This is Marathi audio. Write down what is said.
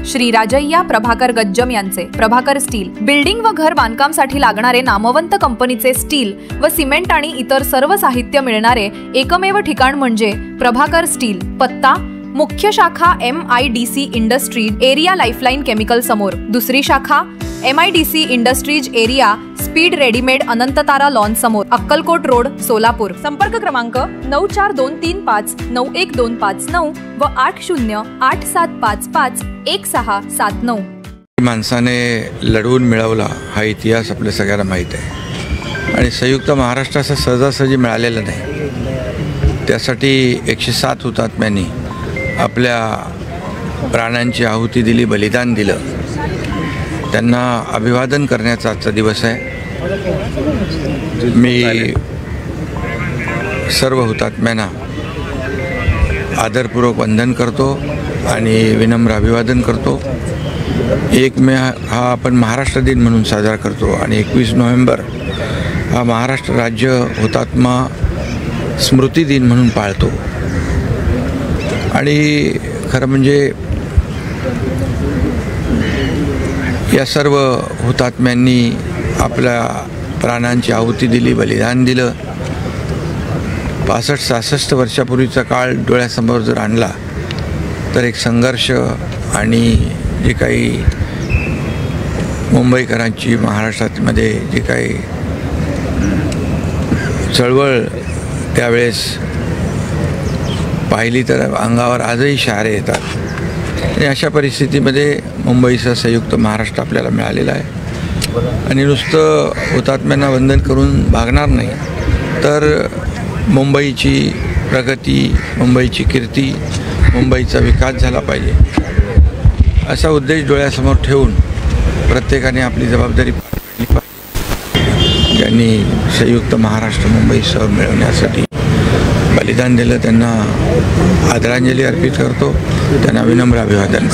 श्री राजय्या प्रभाकर गज्जम यांचे प्रभाकर स्टील बिल्डिंग व घर बांधकामासाठी लागणारे नामवंत कंपनीचे स्टील व सिमेंट आणि इतर सर्व साहित्य मिळणारे एकमेव ठिकाण म्हणजे प्रभाकर स्टील। पत्ता मुख्य शाखा MIDC industries area lifeline chemical समोर, दुसरी शाखा MIDC industries area speed readymade Anantatara lawn समोर, अक्कलकोट रोड सोलापूर। संपर्क क्रमांक 9423591259 व 8087551679। माणसाने लढवून मिळवला हा इतिहास आपल्या सगळ्यांना माहीत आहे आणि संयुक्त महाराष्ट्राचा सहजासहजी मिळालेला नाही। त्यासाठी 107 हुतात्म्यांनी आपल्या प्राणांची आहुती दिली, बलिदान दिलं। त्यांना अभिवादन करण्याचा आजचा दिवस आहे। मी सर्व हुतात्म्यांना आदरपूर्वक वंदन करतो आणि विनम्र अभिवादन करतो। 1 मे हा आपण महाराष्ट्र दिन म्हणून साजरा करतो आणि 21 नोव्हेंबर हा महाराष्ट्र राज्य हुतात्मा स्मृती दिन म्हणून पाळतो। आणि खरं म्हणजे या सर्व हुतात्म्यांनी आपल्या प्राणांची आहुती दिली, बलिदान दिलं। 65-66 वर्षापूर्वीचा काळ डोळ्यासमोर जर आणला तर एक संघर्ष आणि जे काही मुंबईकरांची महाराष्ट्रामध्ये जी काही चळवळ त्यावेळेस पाहिली तर अंगावर आजही शहारे येतात। आणि अशा परिस्थितीमध्ये मुंबईचा संयुक्त महाराष्ट्र आपल्याला मिळालेला आहे आणि नुसतं हुतात्म्यांना वंदन करून भागणार नाही, तर मुंबईची प्रगती, मुंबईची कीर्ती, मुंबईचा विकास झाला पाहिजे असा उद्देश डोळ्यासमोर ठेवून प्रत्येकाने आपली जबाबदारी पाळली पाहिजे। ज्यांनी संयुक्त महाराष्ट्र मुंबईसह मिळवण्यासाठी बलिदान दिलं त्यांना आदरांजली अर्पित करतो, त्यांना विनम्र अभिवादन।